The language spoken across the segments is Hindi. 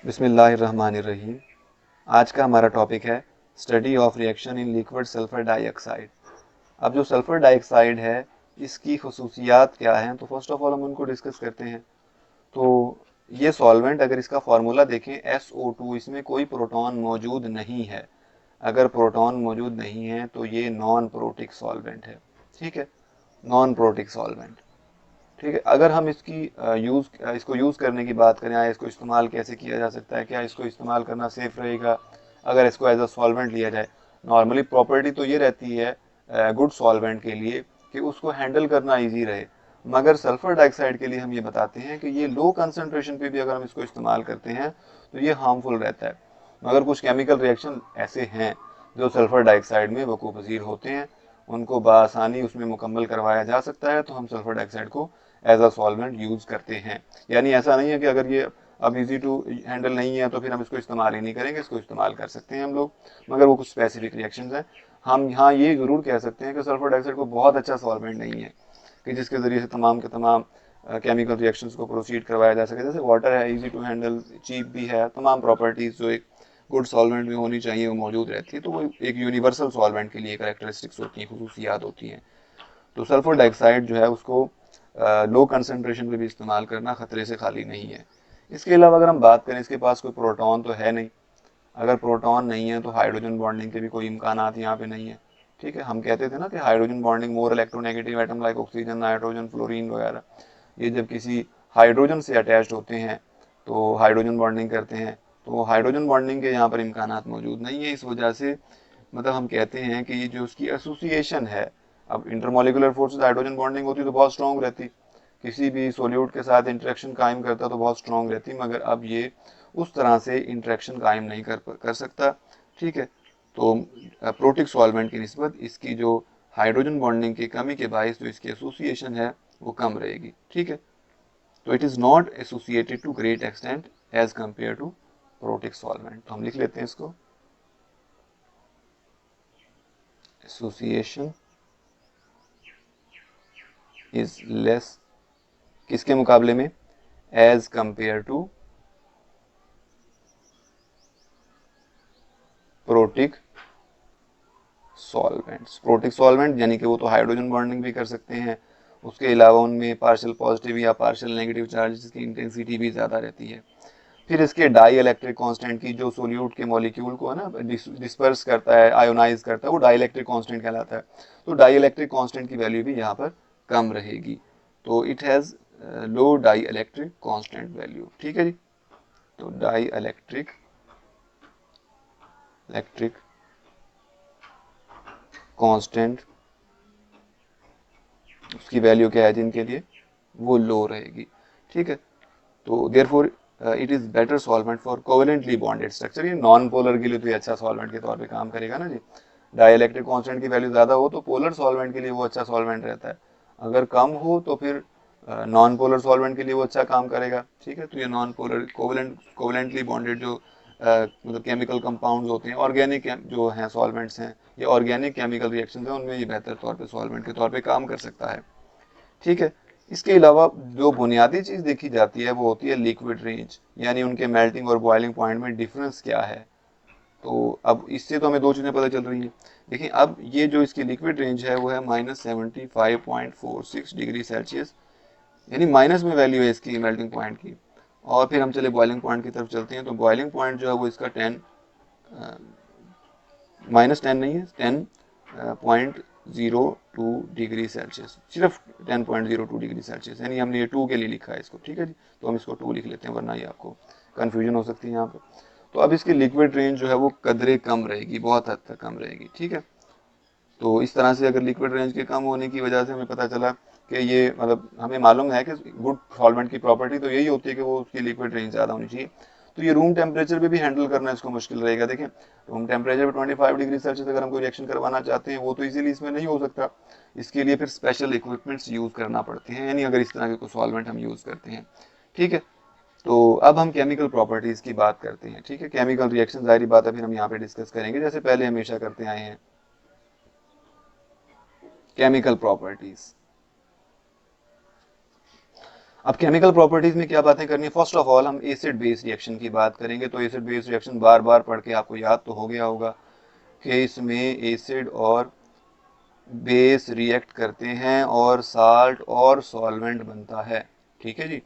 बिस्मिल्लाहिर्रहमानिर्रहीम। आज का हमारा टॉपिक है study of reaction in liquid sulphur dioxide. अब जो सल्फर डाइऑक्साइड है इसकी खसूसियात क्या हैं, तो फर्स्ट ऑफ ऑल हम उनको डिस्कस करते हैं। तो ये सॉल्वेंट, अगर इसका फार्मूला देखें SO2, इसमें कोई प्रोटॉन मौजूद नहीं है। अगर प्रोटॉन मौजूद नहीं है तो ये नॉन प्रोटिक सॉल्वेंट है। ठीक है, नॉन प्रोटिक सॉल्वेंट। ठीक है, अगर हम इसको यूज करने की बात करें, या इसको इस्तेमाल कैसे किया जा सकता है, क्या इसको इस्तेमाल करना सेफ रहेगा अगर इसको एज अ सॉल्वेंट लिया जाए। नॉर्मली प्रॉपर्टी तो ये रहती है गुड सॉल्वेंट के लिए कि उसको हैंडल करना इजी रहे, मगर सल्फर डाइऑक्साइड के लिए हम ये बताते हैं कि ये लो कंसंट्रेशन पे भी अगर हम इसको इस्तेमाल करते हैं तो ये हार्मफुल रहता है। मगर कुछ केमिकल रिएक्शन ऐसे हैं जो सल्फर डाइऑक्साइड में वकूफ़ पजीर होते हैं, उनको बआसानी उसमें मुकम्मल करवाया जा सकता है, तो हम सल्फर डाइऑक्साइड को एज अ सॉल्वेंट यूज करते हैं। यानी ऐसा नहीं है कि अगर ये अब इजी टू हैंडल नहीं है तो फिर हम इसको इस्तेमाल ही नहीं करेंगे, इसको इस्तेमाल कर सकते हैं हम लोग, मगर वो कुछ स्पेसिफिक रिएक्शंस हैं। हम यहाँ ये जरूर कह सकते हैं कि सल्फर डाइऑक्साइड को बहुत अच्छा सॉल्वेंट नहीं है कि जिसके जरिए से तमाम के तमाम केमिकल रिएक्शंस को प्रोसीड करवाया जा सके। जैसे वाटर है, इजी टू हैंडल, चीप भी है, तमाम प्रॉपर्टीज जो एक गुड सॉल्वेंट में होनी चाहिए वो मौजूद रहती है, तो वो एक यूनिवर्सल सॉल्वेंट के लिए करेक्टरिस्टिक्स होती हैं, खसूसियात होती हैं। तो सल्फर डाइऑक्साइड जो है उसको लो कंसंट्रेशन पे भी इस्तेमाल करना खतरे से खाली नहीं है। इसके अलावा अगर हम बात करें, इसके पास कोई प्रोटॉन तो है नहीं। अगर प्रोटॉन नहीं है तो हाइड्रोजन बॉन्डिंग के भी कोई इम्कानात यहाँ पे नहीं है। ठीक है, हम कहते थे ना कि hydrogen bonding more electronegative atom like oxygen, nitrogen, fluorine वगैरह, ये जब किसी हाइड्रोजन से अटैच्ड होते हैं तो हाइड्रोजन बॉन्डिंग करते हैं, तो हाइड्रोजन बॉन्डिंग के यहाँ पर इम्कानात मौजूद नहीं है। इस वजह से मतलब हम कहते हैं कि ये जो उसकी एसोसिएशन है, अब इंटरमोलिकुलर फोर्सेस, हाइड्रोजन बॉन्डिंग होती तो बहुत स्ट्रॉन्ग रहती, किसी भी सोल्यूट के साथ इंटरेक्शन कायम करता तो बहुत स्ट्रॉन्ग रहती, मगर अब ये उस तरह से इंटरेक्शन कायम नहीं कर सकता। ठीक है, तो प्रोटिक सॉल्वेंट की निस्बत इसकी जो हाइड्रोजन बॉन्डिंग की कमी के बायस जो इसकी एसोसिएशन है वो कम रहेगी। ठीक है, तो it is not associated to great extent as compare to protic solvent. तो हम लिख लेते हैं इसको, एसोसिएशन इज लेस, किसके मुकाबले में, as compare to protic solvents. Protic solvent यानी कि वो तो हाइड्रोजन बॉन्डिंग भी कर सकते हैं, उसके अलावा उनमें पार्शियल पॉजिटिव या पार्शियल नेगेटिव चार्जेस की इंटेंसिटी भी ज़्यादा रहती है। फिर इसके डाई इलेक्ट्रिक कांस्टेंट की, जो सोल्यूट के मॉलिक्यूल को है ना डिस्पर्स करता है, आयोनाइज करता है, वो डाई इलेक्ट्रिक कांस्टेंट कहलाता है। तो डाई इलेक्ट्रिक कांस्टेंट की वैल्यू भी यहाँ पर कम रहेगी, तो it has low dielectric constant value. ठीक है जी, तो डाई इलेक्ट्रिक कांस्टेंट उसकी वैल्यू क्या है जिनके लिए, वो लो रहेगी। ठीक है, तो therefore it is better solvent for covalently bonded structure. ये नॉन पोलर के लिए तो ये अच्छा सॉल्वेंट के तौर पे काम करेगा ना जी। डाइइलेक्ट्रिक कांस्टेंट की वैल्यू ज्यादा हो तो पोलर सॉल्वेंट के लिए वो अच्छा सॉल्वेंट रहता है, अगर कम हो तो फिर नॉन पोलर सॉल्वेंट के लिए वो अच्छा काम करेगा। ठीक है, तो ये नॉन पोलर कोवेलेंटली बॉन्डेड जो मतलब केमिकल कंपाउंड्स होते हैं, ऑर्गेनिक जो हैं सॉल्वेंट्स हैं, ये ऑर्गेनिक केमिकल रिएक्शन है, उनमें ये बेहतर तौर पे सॉल्वेंट के तौर पे काम कर सकता है। ठीक है, इसके अलावा जो बुनियादी चीज देखी जाती है वो होती है लिक्विड रेंज, यानी उनके मेल्टिंग और बॉइलिंग पॉइंट में डिफरेंस क्या है। तो अब इससे तो हमें दो चीजें पता चल रही हैं। देखिए, अब ये जो इसकी लिक्विड रेंज है वो है -75.46 डिग्री सेल्सियस, यानी माइनस में वैल्यू है इसकी मेल्टिंग पॉइंट की। और फिर हम चले बॉइलिंग पॉइंट की तरफ चलते हैं, तो बॉइलिंग पॉइंट जो है वो इसका 10 नहीं है, 10.02 डिग्री सेल्सियस, सिर्फ 10.02 डिग्री सेल्सियस, यानी हमने ये 2 के लिए लिखा है इसको। ठीक है जी, तो हम इसको 2 लिख लेते हैं, वरना ये आपको कन्फ्यूजन हो सकती है यहाँ पे। तो अब इसकी लिक्विड रेंज जो है वो कदरे कम रहेगी, बहुत हद तक कम रहेगी। ठीक है, तो इस तरह से अगर लिक्विड रेंज के कम होने की वजह से हमें पता चला कि ये मतलब हमें मालूम है कि गुड सॉल्वेंट की प्रॉपर्टी तो यही होती है कि वो उसकी लिक्विड रेंज ज़्यादा होनी चाहिए। तो ये रूम टेम्परेचर पे भी हैंडल करना इसको मुश्किल रहेगा। देखें, रूम टेम्परेचर पे 25 डिग्री सेल्सियस अगर हम कोई रिएक्शन करवाना चाहते हैं वो तो इजीली इसमें नहीं हो सकता, इसके लिए फिर स्पेशल इक्विपमेंट्स यूज़ करना पड़ते हैं, यानी अगर इस तरह के कोई सॉल्वेंट हम यूज़ करते हैं। ठीक है, तो अब हम केमिकल प्रॉपर्टीज़ की बात करते हैं। ठीक है, केमिकल रिएक्शन जाहिर बात है फिर हम यहाँ पे डिस्कस करेंगे, जैसे पहले हमेशा करते आए हैं। केमिकल प्रॉपर्टीज, अब केमिकल प्रॉपर्टीज में क्या बातें करनी है, फर्स्ट ऑफ ऑल हम एसिड बेस रिएक्शन की बात करेंगे। तो एसिड बेस रिएक्शन बार बार पढ़ के आपको याद तो हो गया होगा कि इसमें एसिड और बेस रिएक्ट करते हैं और साल्ट और सॉल्वेंट बनता है। ठीक है जी।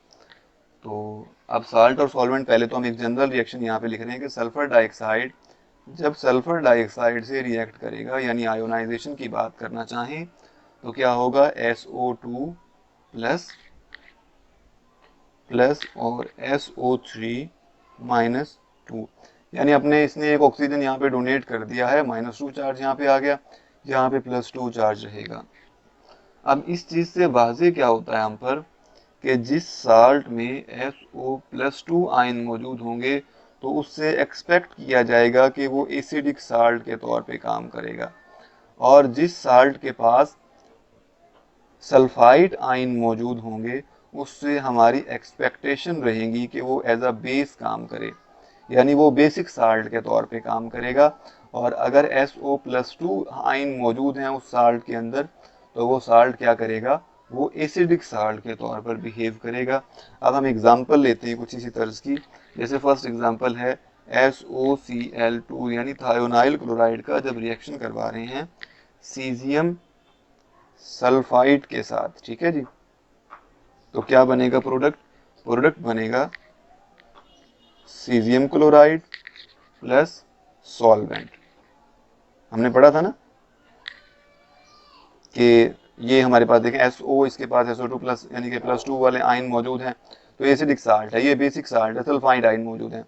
तो अब साल्ट और सॉल्वेंट, पहले तो हम एक जनरल रिएक्शन यहाँ पे लिख रहे हैं कि सल्फर डाइऑक्साइड जब सल्फर डाइऑक्साइड से रिएक्ट करेगा, यानी आयोनाइजेशन की बात करना चाहें तो क्या होगा, SO2 प्लस और SO3 माइनस 2, यानी अपने इसने एक ऑक्सीजन यहाँ पे डोनेट कर दिया है, -2 चार्ज यहाँ पे आ गया, यहाँ पे +2 चार्ज रहेगा। अब इस चीज से वाजे क्या होता है हम पर कि जिस साल्ट में SO+2 आयन मौजूद होंगे तो उससे एक्सपेक्ट किया जाएगा कि वो एसिडिक साल्ट के तौर पे काम करेगा, और जिस साल्ट के पास सल्फाइड आयन मौजूद होंगे उससे हमारी एक्सपेक्टेशन रहेगी कि वो एज अ बेस काम करे, यानी वो बेसिक साल्ट के तौर पे काम करेगा। और अगर SO+2 आयन मौजूद हैं उस साल्ट के अंदर तो वो साल्ट क्या करेगा, वो एसिडिक साल्ट के तौर पर बिहेव करेगा। अब हम एग्जांपल लेते हैं कुछ इसी तर्ज की, जैसे फर्स्ट एग्जांपल है SOCl2 यानी थायोनाइल क्लोराइड का जब रिएक्शन करवा रहे हैं सीजियम सल्फाइड के साथ। ठीक है जी। तो क्या बनेगा प्रोडक्ट बनेगा सीजियम क्लोराइड प्लस सॉल्वेंट। हमने पढ़ा था ना कि ये हमारे पास देखें SO, इसके पास SO2 प्लस यानी कि +2 वाले आयन मौजूद हैं, तो एसिडिक साल्ट है, ये बेसिक साल्ट है, सल्फाइड आयन मौजूद है।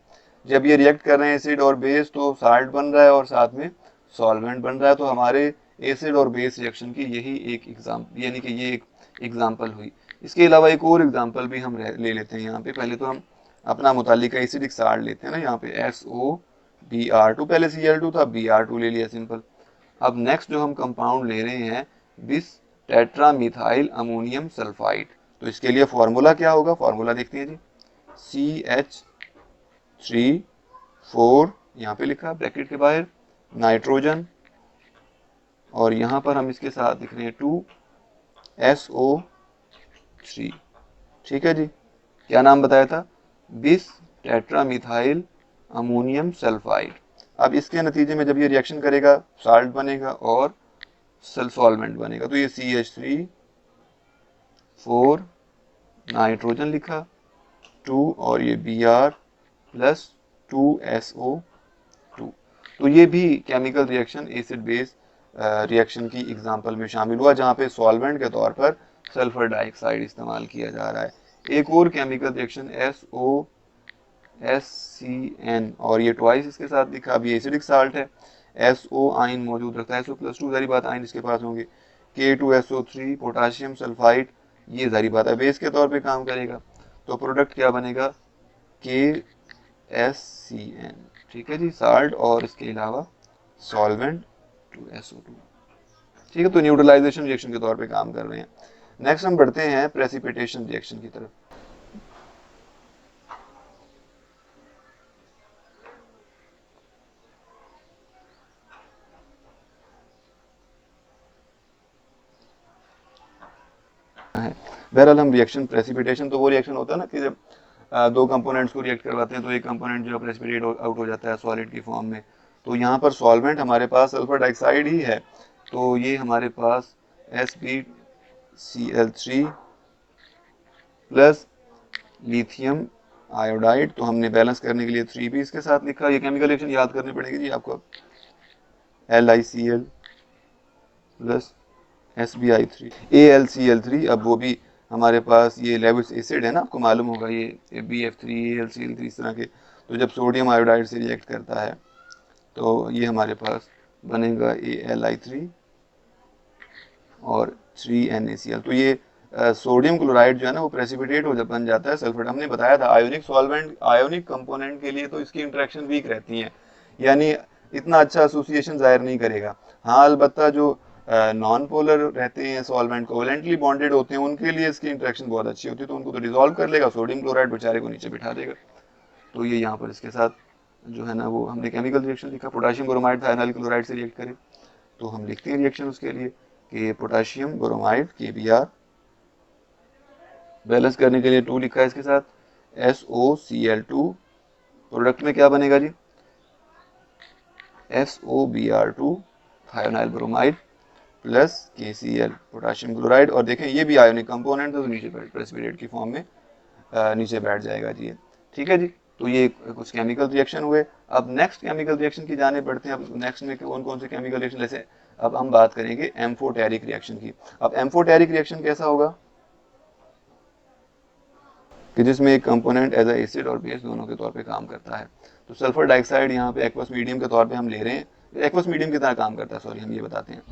जब ये रिएक्ट कर रहे हैं एसिड और बेस तो साल्ट बन रहा है और साथ में सॉल्वेंट बन रहा है। तो हमारे एसिड और बेस रिएक्शन की यही एक एग्जाम्पल, यानी कि ये एक एग्जाम्पल हुई। इसके अलावा एक और एग्जाम्पल भी हम ले लेते हैं यहाँ पे। पहले तो हम अपना मुतालिका एसिडिक साल्ट लेते हैं ना, यहाँ पे SOBr2, पहले Cl2 था, Br2 ले लिया सिंपल। अब नेक्स्ट जो हम कंपाउंड ले रहे हैं बिस टेट्रामिथाइल अमोनियम सल्फाइड, तो इसके लिए फॉर्मूला क्या होगा, फॉर्मूला देखते हैं जी। CH3 4 यहाँ पे लिखा ब्रैकेट के बाहर नाइट्रोजन, और यहाँ पर हम इसके साथ लिख रहे हैं 2SO3। ठीक है जी। क्या नाम बताया था, बिस टेट्रामिथाइल अमोनियम सल्फाइड। अब इसके नतीजे में जब ये रिएक्शन करेगा साल्ट बनेगा और सॉल्वेंट बनेगा। तो ये CH3 4 नाइट्रोजन लिखा 2 और ये Br प्लस 2SO2। तो ये भी chemical reaction acid base reaction की एग्जांपल में शामिल हुआ, जहाँ पे सॉल्वेंट के तौर पर सल्फर डाइऑक्साइड इस्तेमाल किया जा रहा है। एक और केमिकल रिएक्शन SOSCN, और ये ट्वाइस इसके साथ लिखा, अब ये एसिडिक साल्ट है, SO आयन मौजूद रखता है, SO+2 जारी बात आयन इसके पास होंगे, K2SO3 पोटाशियम सल्फाइड, ये जारी बात है बेस के तौर पे काम करेगा। तो प्रोडक्ट क्या बनेगा, KSCN। ठीक है जी, साल्ट और इसके अलावा सॉल्वेंट 2SO2। ठीक है, तो न्यूट्रलाइजेशन रिएक्शन के तौर पे काम कर रहे हैं। नेक्स्ट हम बढ़ते हैं प्रेसिपिटेशन रिएक्शन की तरफ। बहरहाल हम रिएक्शन प्रेसिपिटेशन, तो वो रिएक्शन होता है ना कि जब दो कंपोनेंट्स को रिएक्ट करवाते हैं तो एक कंपोनेंट जो प्रेसिपिटेट आउट हो जाता है सॉलिड की फॉर्म में। तो यहाँ पर सॉल्वेंट हमारे पास सल्फर डाइऑक्साइड ही है, तो ये हमारे पास SbCl3 प्लस लिथियम आयोडाइड, तो हमने बैलेंस करने के लिए 3 भी इसके साथ लिखा। ये केमिकल रिएक्शन याद करनी पड़ेगी जी आपको, LiCl प्लस SbI3 AlCl3। अब वो भी हमारे पास ये लेविस एसिड है ना, आपको मालूम होगा ये BF3 AlCl3 इस तरह के। तो जब सोडियम आयोडाइड से रिएक्ट करता है तो ये हमारे पास बनेगा Li3 और 3NaCl। तो ये सोडियम क्लोराइड जो है ना वो प्रेसिपिटेट हो जब बन जाता है सल्फेट। हमने बताया था आयोनिक सॉल्वेंट, आयोनिक कंपोनेंट के लिए तो इसकी इंटरेक्शन वीक रहती है, यानी इतना अच्छा एसोसिएशन जाहिर नहीं करेगा। हाँ, अलबत्ता जो नॉन पोलर रहते हैं सॉल्वेंट कोवेलेंटली बॉन्डेड होते हैं उनके लिए इसकी इंटरेक्शन बहुत अच्छी होती है, तो उनको तो डिसॉल्व कर लेगा, सोडियम क्लोराइड बेचारे को नीचे बिठा देगा। तो ये यहाँ पर इसके साथ जो है ना वो हमने केमिकल रिएक्शन लिखा, पोटाशियम ब्रोमाइड थायनाइल क्लोराइड से रिएक्ट करे, तो हम लिखते हैं रिएक्शन उसके लिए कि पोटाशियम ब्रोमाइड KBr बैलेंस करने के लिए 2 लिखा है इसके साथ, SOCl2, प्रोडक्ट में क्या बनेगा जी, SOBr2 thionyl bromide plus KCl potassium chloride. और देखें ये भी आयोनिक कंपोनेंट है तो नीचे प्रेसिपिटेट की फॉर्म में नीचे बैठ जाएगा जी। ठीक है जी, तो ये कुछ केमिकल रिएक्शन हुए। अब नेक्स्ट केमिकल रिएक्शन की जाने बढ़ते हैं। अब नेक्स्ट में कौन कौन से केमिकल रिएक्शन, जैसे अब हम बात करेंगे एम्फोटेरिक रिएक्शन की। अब एम्फोटेरिक रिएक्शन कैसा होगा कि जिसमें एक कंपोनेंट एज एसिड और बेस दोनों के तौर पे काम करता है। तो सल्फर डाइऑक्साइड यहाँ पे एक्वस मीडियम के तौर पे हम ले रहे हैं, एक्वस मीडियम की तरह काम करता है, सॉरी हम ये बताते हैं।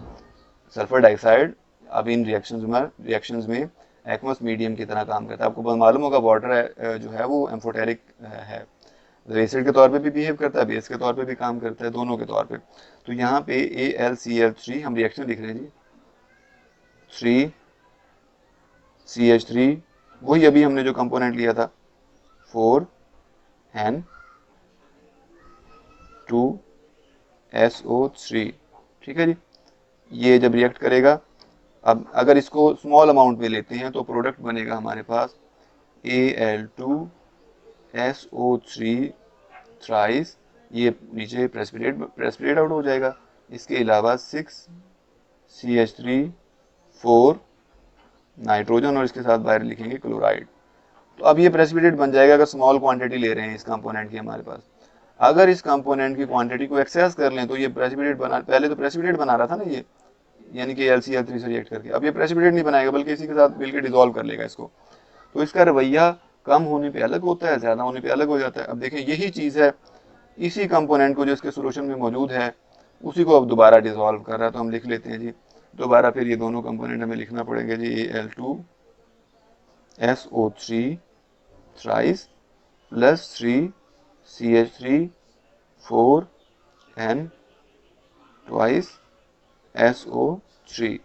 सल्फर डाइऑक्साइड अब इन रिएक्शंस में एक्वस मीडियम की तरह काम करता है। आपको मालूम होगा वाटर जो है वो एम्फोटेरिक है, एसिड के तौर पे भी बिहेव करता है, बेस के तौर पे भी काम करता है, दोनों के तौर पे। तो यहाँ पे AlCl3 हम रिएक्शन लिख रहे हैं जी, 3CH3, वही अभी हमने जो कंपोनेंट लिया था 4N2SO3। ठीक है जी, ये जब रिएक्ट करेगा, अब अगर इसको स्मॉल अमाउंट में लेते हैं तो प्रोडक्ट बनेगा हमारे पास Al2SO3 थ्राइस, ये नीचे प्रेसिपिटेट आउट हो जाएगा। इसके अलावा 6CH3 4 नाइट्रोजन और इसके साथ बाहर लिखेंगे क्लोराइड। तो अब ये प्रेसिपिटेट बन जाएगा अगर स्मॉल क्वांटिटी ले रहे हैं इस कंपोनेंट की हमारे पास। अगर इस कंपोनेंट की क्वांटिटी को एक्सेस कर लें तो ये प्रेसिपिटेट बना, पहले तो प्रेसिपिटेट बना रहा था ना ये, यानी कि LCl3 से रिएक्ट करके, अब ये प्रेसिपिटेट नहीं बनाएगा बल्कि इसी के साथ मिलकर डिसॉल्व कर लेगा इसको। तो इसका रवैया कम होने पे अलग होता है, ज्यादा होने पे अलग हो जाता है। अब देखें यही चीज है, इसी कंपोनेंट को जो इसके सोल्यूशन में मौजूद है उसी को अब दोबारा डिसॉल्व कर रहा है। तो हम लिख लेते हैं जी दोबारा, फिर ये दोनों कंपोनेंट हमें लिखना पड़ेंगे जी, Al2SO3 thrice plus 3CH3 4N twice SO3।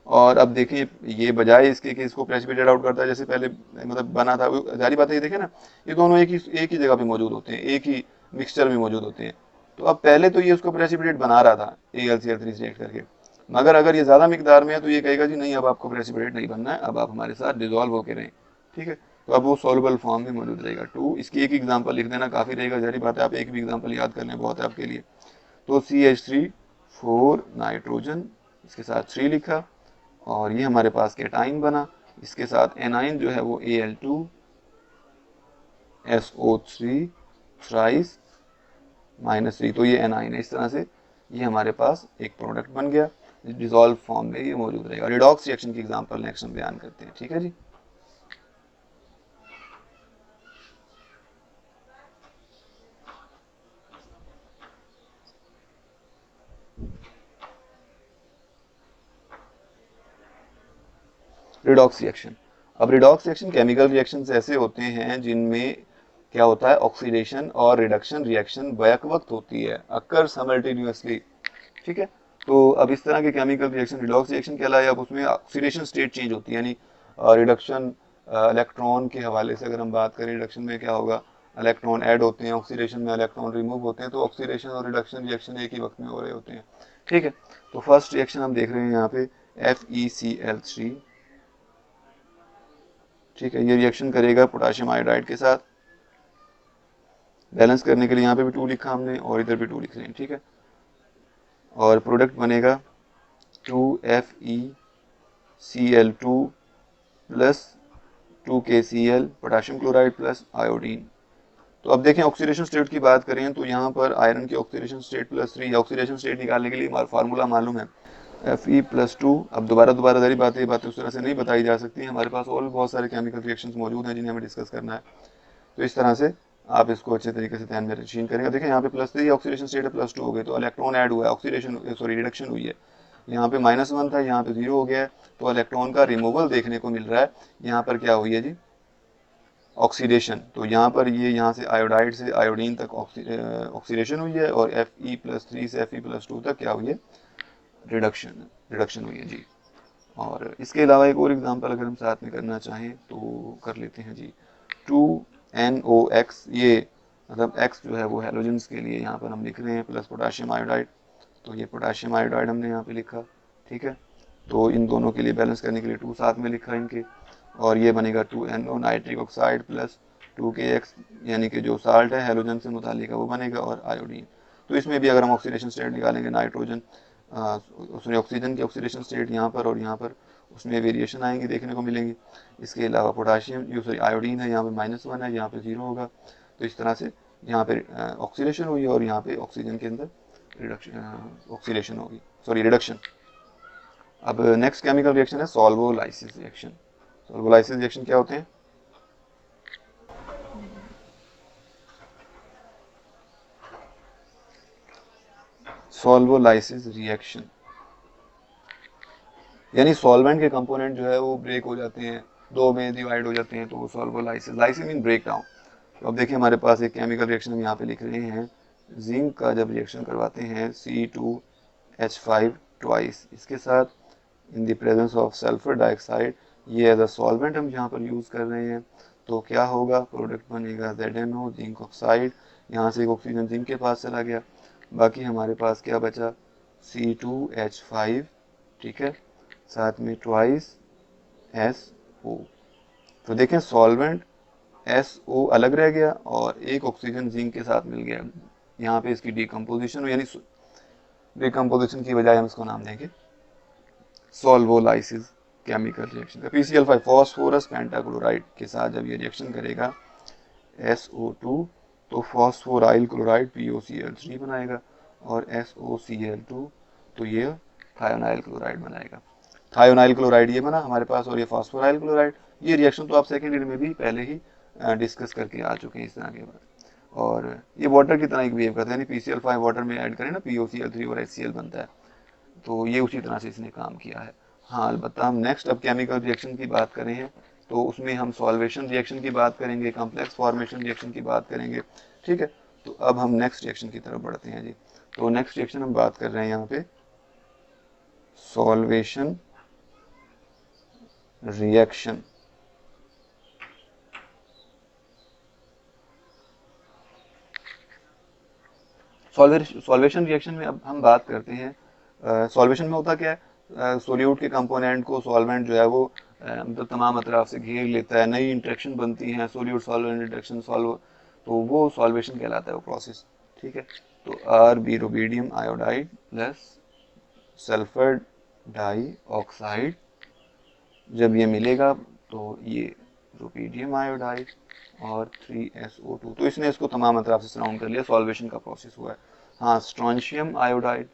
और अब देखिए ये बजाय इसके कि इसको प्रेसिपिटेट आउट करता है जैसे पहले मतलब बना था, जारी बात है ये देखें ना, ये दोनों एक ही जगह पे मौजूद होते हैं, एक ही मिक्सचर में मौजूद होते हैं। तो अब पहले तो ये उसको प्रेसिपिटेट बना रहा था AlCl3 से रिएक्ट करके, मगर अगर ये ज्यादा मिकदार में है तो ये कहेगा जी नहीं अब आपको प्रेसिपिटेट नहीं बनना है, अब आप हमारे साथ डिजोल्व होकर रहें। ठीक है, तो अब वो सॉल्युबल फॉर्म में मौजूद रहेगा। 2, इसकी एक एग्जाम्पल लिख देना काफी रहेगा, जारी बात है आप एक भी एग्जाम्पल याद कर लें बहुत है आपके लिए। तो CH3 4 नाइट्रोजन, इसके साथ 3 लिखा, और ये हमारे पास केटाइन बना, इसके साथ एनाइन जो है वो Al2SO3 थ्राइस -3, तो ये एनाइन है। इस तरह से ये हमारे पास एक प्रोडक्ट बन गया, डिसॉल्व फॉर्म में ये मौजूद रहेगा। रिडॉक्स रिएक्शन की एग्जांपल नेक्स्ट हम बयान करते हैं। ठीक है जी, रिडॉक्स रिएक्शन। अब रिडॉक्स रिएक्शन केमिकल रिएक्शंस ऐसे होते हैं जिनमें क्या होता है, ऑक्सीडेशन और रिडक्शन रिएक्शन बैक वक्त होती है, अक्कर साइमल्टेनियसली। ठीक है, तो अब इस तरह के केमिकल रिएक्शन रिडॉक्स रिएक्शन कहलाए। अब उसमें ऑक्सीडेशन स्टेट चेंज होती है, यानी रिडक्शन इलेक्ट्रॉन के हवाले से अगर हम बात करें, रिडक्शन में क्या होगा, इलेक्ट्रॉन ऐड होते हैं, ऑक्सीडेशन में इलेक्ट्रॉन रिमूव होते हैं। तो ऑक्सीडेशन और रिडक्शन रिएक्शन एक ही वक्त में हो रहे होते हैं। ठीक है, तो फर्स्ट रिएक्शन हम देख रहे हैं यहाँ पे FeCl3। ठीक है, ये रिएक्शन करेगा पोटाशियम आयोडाइड के साथ। बैलेंस करने के लिए यहाँ पे भी 2 लिखा हमने और इधर भी 2 लिख रहे हैं। ठीक है, और प्रोडक्ट बनेगा 2FeCl2 plus 2KCl potassium chloride plus iodine. तो अब देखें ऑक्सीडेशन स्टेट की बात करें तो यहाँ पर आयरन की ऑक्सीडेशन स्टेट +3, ऑक्सीडेशन स्टेट निकालने के लिए फार्मूला मालूम है Fe+2। अब दोबारा सारी बातें उस तरह से नहीं बताई जा सकती, हमारे पास और भी बहुत सारे केमिकल रिएक्शंस मौजूद हैं जिन्हें हमें डिस्कस करना है। तो इस तरह से आप इसको अच्छे तरीके से ध्यान में रखीन करेंगे। देखिए यहाँ पे +3 ऑक्सीडेशन स्टेट है, +2 हो गए तो इलेक्ट्रॉन ऐड हुआ है, ऑक्सीडेशन सॉरी रिडक्शन हुई है। यहाँ पे -1 था, यहाँ पे 0 हो गया है, तो इलेक्ट्रॉन का रिमूवल देखने को मिल रहा है। यहाँ पर क्या हुई है जी, ऑक्सीडेशन। तो यहाँ पर ये यहाँ से आयोडाइड से आयोडीन तक ऑक्सीडेशन हुई है, और Fe+3 से Fe+2 तक क्या हुई है, रिडक्शन हुई है जी। और इसके अलावा एक और एग्जांपल अगर हम साथ में करना चाहें तो कर लेते हैं जी, 2NOx, ये मतलब X जो है वो हैलोजेंस के लिए यहाँ पर हम लिख रहे हैं, प्लस पोटाशियम आयोडाइड। तो ये पोटाशियम आयोडाइड हमने यहाँ पे लिखा। ठीक है, तो इन दोनों के लिए बैलेंस करने के लिए 2 साथ में लिखा इनके, और ये बनेगा 2NO nitric oxide plus 2KX यानी कि जो साल्ट है हेलोजन से मुतालिक है वो बनेगा, और आयोडीन। तो इसमें भी अगर हम ऑक्सीडेशन स्टेट निकालेंगे नाइट्रोजन सॉरी ऑक्सीजन की ऑक्सीडेशन स्टेट यहाँ पर और यहाँ पर, उसमें वेरिएशन आएंगी देखने को मिलेंगी। इसके अलावा पोटाशियम जो सॉरी आयोडीन है यहाँ पे -1 है, यहाँ पे 0 होगा। तो इस तरह से यहाँ पे ऑक्सीडेशन हुई और यहाँ पे ऑक्सीजन के अंदर रिडक्शन ऑक्सीडेशन होगी सॉरी रिडक्शन। अब नेक्स्ट केमिकल रिएक्शन है सॉल्वोलाइसिस रिएक्शन। सॉल्वोलाइसिस रिएक्शन क्या होते हैं? सॉल्वोलाइसिस रिएक्शन यानी सॉल्वेंट के कंपोनेंट जो है वो ब्रेक हो जाते हैं, दो में डिवाइड हो जाते हैं, तो वो सॉल्वोलाइसिस, लाइसिस मीन ब्रेक डाउन। तो अब देखिए हमारे पास एक केमिकल रिएक्शन हम यहाँ पे लिख रहे हैं, जिंक का जब रिएक्शन करवाते हैं C2H5 ट्वाइस, इसके साथ in the presence of sulphur dioxide, ये एज अ सॉल्वेंट हम यहाँ पर यूज कर रहे हैं, तो क्या होगा, प्रोडक्ट बनेगा ZNO जिंक ऑक्साइड। यहाँ से एक ऑक्सीजन जिंक के पास चला गया, बाकी हमारे पास क्या बचा, C2H5, ठीक है, साथ में ट्वाइस SO। तो देखें सॉल्वेंट SO अलग रह गया और एक ऑक्सीजन जिंक के साथ मिल गया। यहाँ पे इसकी डिकम्पोजिशन हो, यानी डिकम्पोजिशन की बजाय हम इसको नाम देंगे सॉल्वोलाइसिस केमिकल रिएक्शन का। PCl5 फॉस्फोरस पेंटाक्लोराइड के साथ जब ये रिएक्शन करेगा SO2 तो फॉस्फोराइल क्लोराइड POCl3 बनाएगा, और SOCl2 तो ये थायोनाइल क्लोराइड बनाएगा। थायोनाइल क्लोराइड ये बना हमारे पास, और ये फॉस्फोराइल क्लोराइड। ये रिएक्शन तो आप सेकेंड ईयर में भी पहले ही डिस्कस करके आ चुके हैं इस तरह के बाद। और ये वाटर की तरह एक बिहेव करता है, यानी PCl5 वाटर में ऐड करें ना, POCl3 और HCl बनता है, तो ये उसी तरह से इसने काम किया है। हाँ अलबत्ता हम नेक्स्ट अब केमिकल रिएक्शन की बात करें तो उसमें हम सॉल्वेशन रिएक्शन की बात करेंगे, कॉम्प्लेक्स फॉर्मेशन रिएक्शन की बात करेंगे, ठीक है। तो अब हम नेक्स्ट रिएक्शन की तरफ बढ़ते हैं जी। तो नेक्स्ट रिएक्शन हम बात कर रहे हैं यहाँ पे सॉल्वेशन रिएक्शन। सॉल्वेशन रिएक्शन में अब हम बात करते हैं सॉल्वेशन में होता क्या है, सोल्यूट के कंपोनेंट को सॉल्वेंट जो है वो मतलब तमाम अतराफ से घेर लेता है, नई इंटरेक्शन बनती हैं, सोल्यूट सॉल्वेंट इंटरेक्शन सॉल्व, तो वो सॉल्वेशन कहलाता है वो प्रोसेस, ठीक है। तो RB rubidium iodide plus sulphur dioxide जब ये मिलेगा तो ये रुबीडियम आयोडाइड और 3SO2, तो इसने इसको तमाम अतराफ से सराउंड कर लिया, सॉल्वेशन का प्रोसेस हुआ है। हाँ स्ट्रॉन्शियम आयोडाइड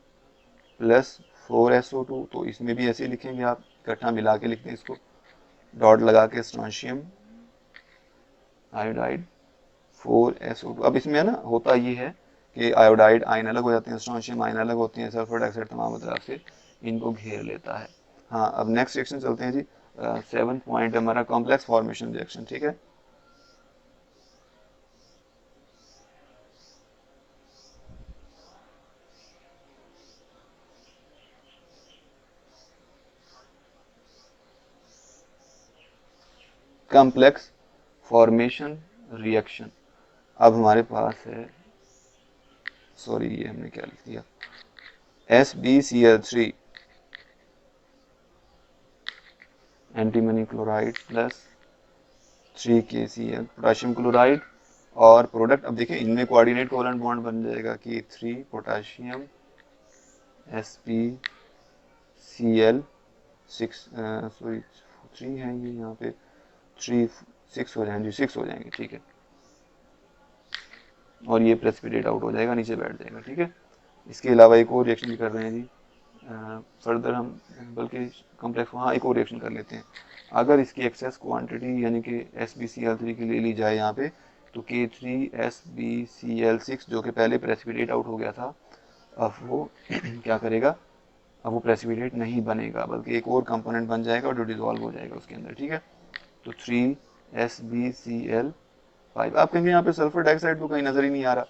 प्लस 4SO2, तो इसमें भी ऐसे लिखेंगे आप, इकट्ठा मिला के लिखते हैं इसको, डॉट लगा के स्ट्रॉन्शियम आयोडाइड 4SO2। अब इसमें ना होता ये है कि आयोडाइड आयन अलग हो जाते हैं, स्ट्रॉन्शियम आयन अलग होते हैं, सल्फर डाइऑक्साइड तमाम तरफ से इनको घेर लेता है। हाँ अब नेक्स्ट रिएक्शन चलते हैं जी। 7 पॉइंट हमारा कॉम्प्लेक्स फॉर्मेशन रिएक्शन, ठीक है। कॉम्प्लेक्स फॉर्मेशन रिएक्शन, अब हमारे पास है, सॉरी ये हमने क्या लिख दिया, SbCl3 antimony chloride plus 3KCl potassium chloride, और प्रोडक्ट अब देखिए इनमें कोऑर्डिनेट कोवेलेंट बॉन्ड बन जाएगा कि 3 पोटाशियम SbCl6 सॉरी 3 है ये यहाँ पे, 3 6 हो जाएंगे, 6 हो जाएंगे, ठीक है, और ये प्रेसिपिटेट आउट हो जाएगा, नीचे बैठ जाएगा, ठीक है। इसके अलावा एक और रिएक्शन भी कर रहे हैं जी, फर्दर हम बल्कि कॉम्प्लेक्स, हाँ एक और रिएक्शन कर लेते हैं। अगर इसकी एक्सेस क्वांटिटी यानी कि SbCl3 की ले ली जाए यहाँ पे, तो K3SbCl6 जो कि पहले प्रेसिपिटेट आउट हो गया था, अब वो क्या करेगा, अब वो प्रेसिपिटेट नहीं बनेगा बल्कि एक और कंपोनेंट बन जाएगा और जो डिजोल्व हो जाएगा उसके अंदर, ठीक है। तो 3SbCl5, आप कहेंगे यहाँ पे सल्फर डाइऑक्साइड तो कहीं नजर ही नहीं आ रहा,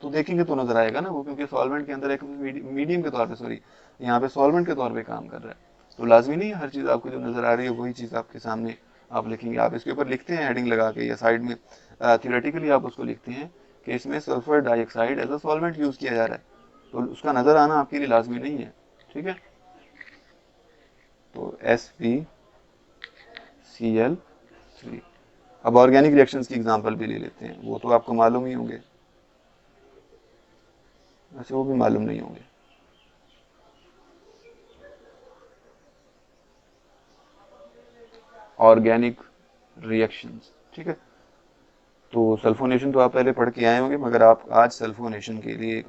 तो देखेंगे तो नजर आएगा ना वो, क्योंकि सॉल्वेंट के अंदर एक मीडियम के तौर पे, सॉरी यहाँ पे सॉल्वेंट के तौर पे काम कर रहा है, तो लाजमी नहीं है हर चीज़ आपको जो नजर आ रही है वही चीज़ आपके सामने आप लिखेंगे। आप इसके ऊपर लिखते हैं हेडिंग लगा के या साइड में थियोरेटिकली आप उसको लिखते हैं कि इसमें sulphur dioxide as a solvent use किया जा रहा है, तो उसका नजर आना आपके लिए लाजमी नहीं है, ठीक है। तो SbCl 3। अब ऑर्गेनिक रिएक्शंस की एग्जांपल भी ले लेते हैं, वो तो आपको मालूम ही होंगे, वैसे वो भी मालूम नहीं होंगे। ऑर्गेनिक रिएक्शंस, ठीक है। तो सल्फोनेशन तो आप पहले पढ़ के आए होंगे, मगर आप आज सल्फोनेशन के लिए एक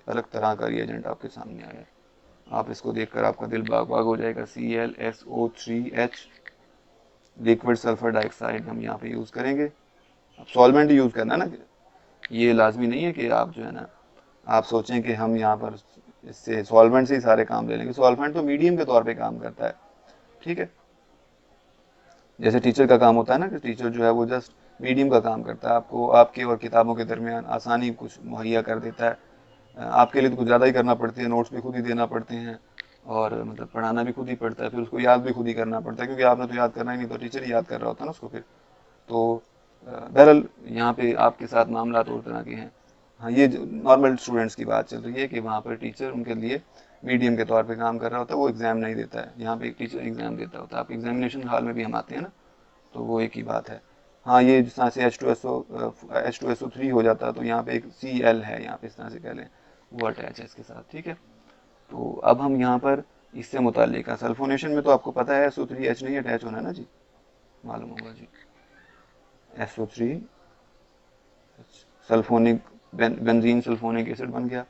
अलग तरह का रिएजेंट आपके सामने आया है। आप इसको देखकर आपका दिल बाग बाग हो जाएगा। ClSO3H लिक्विड सल्फर डाइऑक्साइड हम यहाँ पे यूज़ करेंगे। अब सॉल्वेंट यूज़ करना ना, ये लाजमी नहीं है कि आप जो है ना आप सोचें कि हम यहाँ पर इससे सॉल्वेंट से ही सारे काम ले लेंगे। सॉल्वेंट तो मीडियम के तौर पे काम करता है, ठीक है। जैसे टीचर का काम होता है ना कि टीचर जो है वो जस्ट मीडियम का काम करता है, आपको आपके और किताबों के दरमियान आसानी कुछ मुहैया कर देता है। आपके लिए तो कुछ ज़्यादा ही करना पड़ती है, नोट्स भी खुद ही देना पड़ते हैं और मतलब पढ़ाना भी खुद ही पड़ता है, फिर उसको याद भी खुद ही करना पड़ता है, क्योंकि आपने तो याद करना ही नहीं, तो टीचर ही याद कर रहा होता है ना उसको फिर। तो बहरहाल यहाँ पे आपके साथ मामला और तरह के हैं। हाँ, ये नॉर्मल स्टूडेंट्स की बात चल रही है कि वहाँ पर टीचर उनके लिए मीडियम के तौर पे काम कर रहा होता है, वो एग्ज़ाम नहीं देता है। यहाँ पे एक टीचर एग्ज़ाम देता होता है। आप एग्जामिनेशन हॉल में भी हम आते हैं ना, तो वो एक ही बात है। हाँ, ये जिस तरह से H2SO3 हो जाता है, तो यहाँ पे एक Cl है, यहाँ पे इस तरह से कह लें, वो अटैच है इसके साथ, ठीक है। तो अब हम यहाँ पर इससे मुताल्लिक है, सल्फोनेशन में तो आपको पता है SO3H नहीं अटैच होना है ना जी, मालूम होगा जी। SO3 sulphonic benzene sulphonic acid बन गया।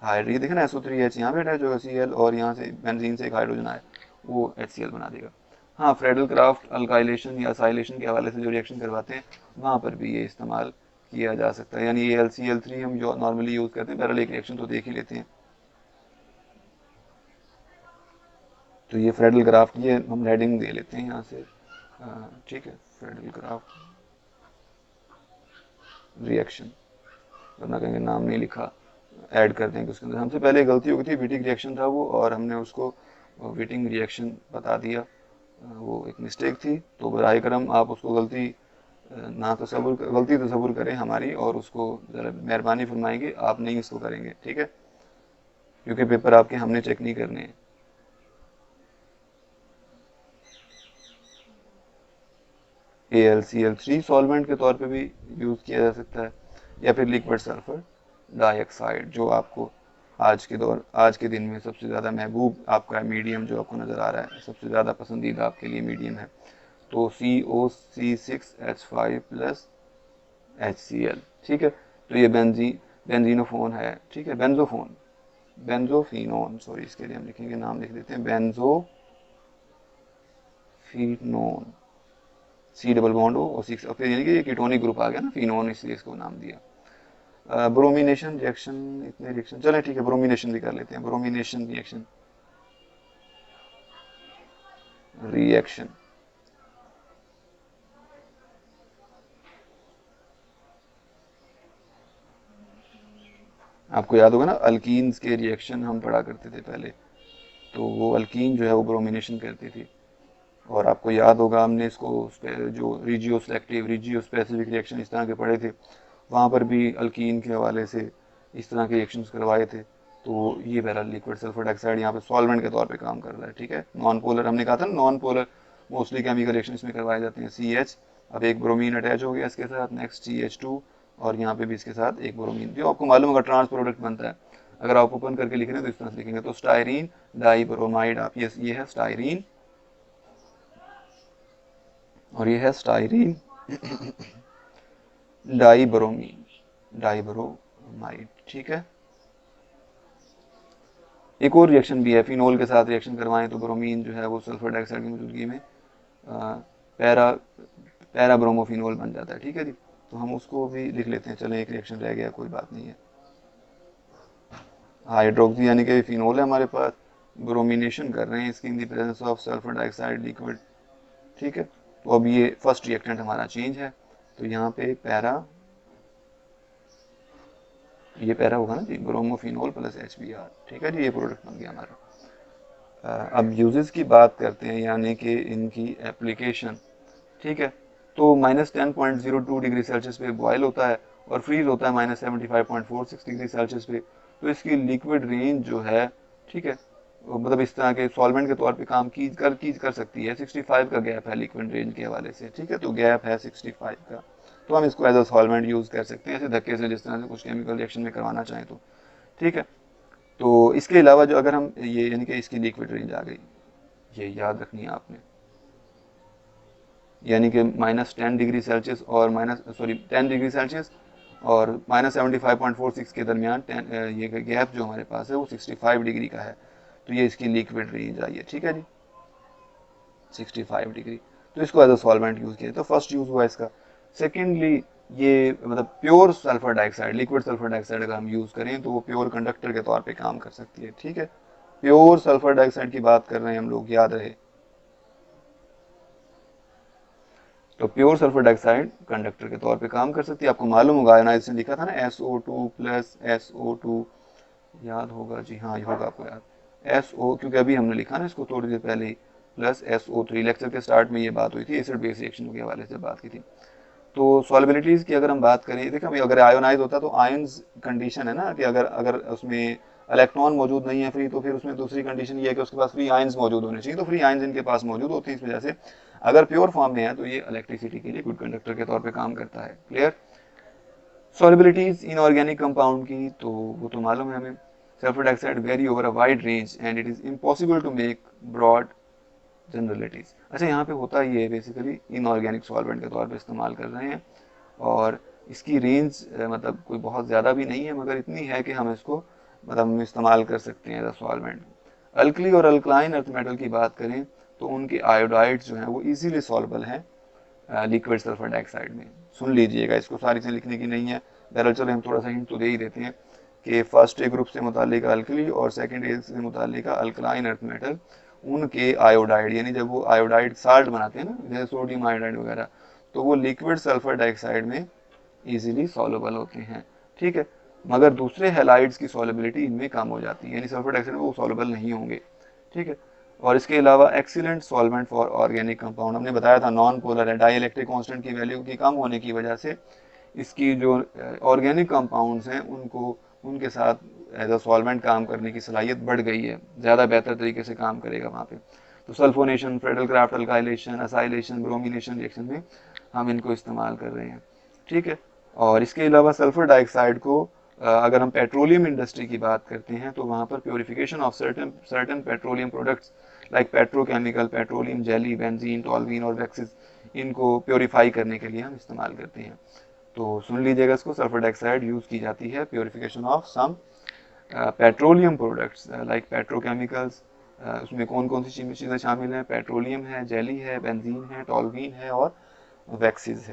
हाइड ये देखें ना, SO3H यहाँ पे अटैच होगा Cl, और यहाँ से बेंजीन से एक हाइड्रोजन आए, वो HCl बना देगा। हाँ, फ्रेडल क्राफ्ट अल्काइलेशन या असाइलेशन के हवाले से जो रिएक्शन करवाते हैं, वहाँ पर भी ये इस्तेमाल किया जा सकता है। यानी ये LCl3 हम जो नॉर्मली यूज़ करते हैं, बहरहाल एक रिएक्शन तो देख ही लेते हैं। तो ये फ्रेडल क्राफ्ट, ये हम हेडिंग दे लेते हैं यहाँ से, ठीक है, फ्रेडल क्राफ्ट रिएक्शन, वरना कहेंगे नाम नहीं लिखा, ऐड कर देंगे उसके अंदर। हमसे पहले गलती हो गई थी, विटिंग रिएक्शन था वो, और हमने उसको विटिंग रिएक्शन बता दिया, वो एक मिस्टेक थी। तो बराए करम आप उसको ना गलती तसव्वुर करें हमारी, और उसको ज़रा मेहरबानी फरमाएंगे आप नहीं इसको करेंगे, ठीक है, क्योंकि पेपर आपके हमने चेक नहीं करने हैं। AlCl3 सॉल्वेंट के तौर पे भी यूज़ किया जा सकता है, या फिर लिक्विड सल्फर डाइऑक्साइड, जो आपको आज के दिन में सबसे ज़्यादा महबूब आपका मीडियम जो आपको नज़र आ रहा है, सबसे ज़्यादा पसंदीदा आपके लिए मीडियम है। तो COC6H5 प्लस HCl, ठीक है। तो ये बेंजीनोफोन है, ठीक है, बेंजोफिनोन, सॉरी, इसके लिए हम लिखेंगे, नाम लिख देते हैं benzophenone, C double bond O और 6, फिर यानी कि ये कीटोनिक ग्रुप आ गया ना, फिनोन, इसलिए इसको नाम दिया। ब्रोमिनेशन रिएक्शन, इतने रिएक्शन चले, ठीक है, ब्रोमिनेशन भी कर लेते हैं। ब्रोमिनेशन रिएक्शन आपको याद होगा ना, अल्कीन्स के रिएक्शन हम पढ़ा करते थे पहले, तो वो अल्कीन जो है वो ब्रोमिनेशन करती थी। और आपको याद होगा हमने इसको जो regio selective, regio specific reaction इस तरह के पढ़े थे, वहाँ पर भी अल्कीन के हवाले से इस तरह के रिएक्शंस करवाए थे। तो ये बहरहाल लिक्विड सल्फर डाइऑक्साइड यहाँ पे सॉल्वेंट के तौर पे काम कर रहा है, ठीक है। नॉन पोलर, हमने कहा था ना, non polar mostly chemical reaction इसमें करवाए जाते हैं। CH, अब एक ब्रोमीन अटैच हो गया इसके साथ, नेक्स्ट CH2, और यहाँ पे भी इसके साथ एक ब्रोमीन, जो आपको मालूम होगा ट्रांस प्रोडक्ट बनता है। अगर आप ओपन करके लिख रहे हैं तो इस तरह से लिखेंगे, तो स्टायरीन डाइब्रोमाइड, आप ये है स्टायरीन, और ये है स्टायरीन डाइब्रोमाइड, ठीक है। एक और रिएक्शन भी है, फिनोल के साथ रिएक्शन करवाएं तो ब्रोमीन जो है वो सल्फर डाइऑक्साइड की मौजूदगी में पैरा पैरा ब्रोमोफिनोल बन जाता है, ठीक है जी। तो हम उसको भी लिख लेते हैं, चलें, एक रिएक्शन रह गया, कोई बात नहीं है। हाइड्रोक्सी यानी कि फिनोल है हमारे पास, ब्रोमिनेशन कर रहे हैं इसकी in the presence of sulphur dioxide liquid, ठीक है। तो अब ये फर्स्ट रिएक्टेंट हमारा चेंज है, तो यहाँ पे ये पैरा होगा ना जी, ब्रोमोफिनोल प्लस HBr, ठीक है जी, ये प्रोडक्ट बन गया हमारा। अब यूजेस की बात करते हैं, यानी कि इनकी एप्लीकेशन, ठीक है। तो -10.02 डिग्री सेल्सियस पे बॉयल होता है और फ्रीज होता है -75.46 डिग्री सेल्सियस पे। तो इसकी लिक्विड रेंज जो है, ठीक है, मतलब इस तरह के सॉल्वेंट के तौर पे काम कर सकती है। 65 का गैप है लिक्विड रेंज के हवाले से, ठीक है, तो गैप है 65 का, तो हम इसको एज अ सॉल्वेंट यूज़ कर सकते हैं ऐसे धक्के से, जिस तरह से कुछ केमिकल रिएक्शन में करवाना चाहें तो, ठीक है। तो इसके अलावा जो अगर हम ये यानी कि इसकी लिक्विड रेंज आ गई, ये याद रखनी है आपने, यानी कि -10 डिग्री सेल्सियस और -10 डिग्री सेल्सियस और -75.46 के दरमियान ये गैप जो हमारे पास है वो 65 डिग्री का है, तो ये इसकी लिक्विड रेंज आई है, ठीक है जी, 65 डिग्री। तो इसको एज अ सॉल्वेंट यूज़ किया, तो फर्स्ट यूज़ हुआ इसका। सेकेंडली, ये मतलब pure sulphur dioxide, liquid sulphur dioxide अगर हम यूज़ करें तो वो प्योर कंडक्टर के तौर पे काम कर सकती है, ठीक है। प्योर सल्फर डाइऑक्साइड की बात कर रहे हैं हम लोग, याद रहे। तो प्योर सल्फर डाइऑक्साइड कंडक्टर के तौर पे काम कर सकती है। आपको मालूम होगा आयोनाइजेशन लिखा था ना, SO2 प्लस SO2, याद होगा जी, हाँ ये होगा आपको याद, SO, क्योंकि अभी हमने लिखा ना इसको थोड़ी देर पहले ही, प्लस SO3, लेक्चर के स्टार्ट में ये बात हुई थी, एसिड बेस रिएक्शन के हवाले से बात की थी। तो सॉल्युबिलिटीज की अगर हम बात करें, देखिए अगर आयोनाइज होता तो आयंस कंडीशन है ना, कि अगर अगर उसमें इलेक्ट्रॉन मौजूद नहीं है फ्री, तो फिर उसमें दूसरी कंडीशन ये है कि उसके पास फ्री आयंस मौजूद होने चाहिए, तो फ्री आयंस इनके पास मौजूद होते हैं, इस वजह से अगर प्योर फॉर्म में है तो ये इलेक्ट्रिसिटी के लिए गुड कंडक्टर के तौर पे काम करता है। क्लियर। सॉल्युबिलिटीज इनऑर्गेनिक कंपाउंड की तो वो तो मालूम है हमें, sulphur dioxide vary over a wide range and it is impossible to make broad generalities. अच्छा, यहाँ पे होता ही है बेसिकली इनऑर्गेनिक सॉल्वेंट के तौर पे इस्तेमाल कर रहे हैं, और इसकी रेंज मतलब कोई बहुत ज़्यादा भी नहीं है, मगर इतनी है कि हम इसको मतलब हम इस्तेमाल कर सकते हैं एज अ सॉल्वेंट। अल्कली और अल्कलाइन अर्थ मेटल की बात करें तो उनके आयोडाइड्स जो हैं वो इजीली सॉल्वेबल हैं लिक्विड सल्फर डाइऑक्साइड में। सुन लीजिएगा, इसको सारी चीज़ें लिखने की नहीं है, बहरहाल चलो हम थोड़ा सा हिंट तो दे ही देते हैं कि फर्स्ट ए ग्रुप से मुतालिक अल्कली और सेकंड ए से मुतालिक अल्कलाइन अर्थ मेटल, उनके आयोडाइड यानी जब वो आयोडाइड साल्ट बनाते हैं ना, जैसे सोडियम आयोडाइड वगैरह, तो वो लिक्विड सल्फर डाइऑक्साइड में इजीली सॉल्युबल होते हैं, ठीक है। मगर दूसरे हैलाइड्स की सॉल्युबिलिटी इनमें कम हो जाती है, यानी सल्फर डाइऑक्साइड में वो सॉल्युबल नहीं होंगे, ठीक है। और इसके अलावा excellent solvent for organic compound, हमने बताया था नॉन पोलर है, डाई इलेक्ट्रिक कॉन्स्टेंट की वैल्यू की कम होने की वजह से इसकी जो ऑर्गेनिक कंपाउंड्स हैं उनको उनके साथ एज अ सॉल्वेंट काम करने की सलाहियत बढ़ गई है, ज़्यादा बेहतर तरीके से काम करेगा वहाँ पे। तो sulphonation, Friedel Crafts alkylation, acylation, bromination reaction में हम इनको इस्तेमाल कर रहे हैं, ठीक है। और इसके अलावा सल्फर डाइऑक्साइड को अगर हम पेट्रोलियम इंडस्ट्री की बात करते हैं तो वहाँ पर purification of certain petroleum products like petrochemical, petroleum jelly, benzene, toluene और वैक्सेस, इनको प्योरीफाई करने के लिए हम इस्तेमाल करते हैं। तो सुन लीजिएगा इसको, सल्फर डाइऑक्साइड यूज़ की जाती है purification of some petroleum products like petrochemicals. उसमें कौन कौन सी चीज़ें शामिल हैं, पेट्रोलियम है, जेली है, बेंजीन है, टॉल्वीन है और वैक्सीज है।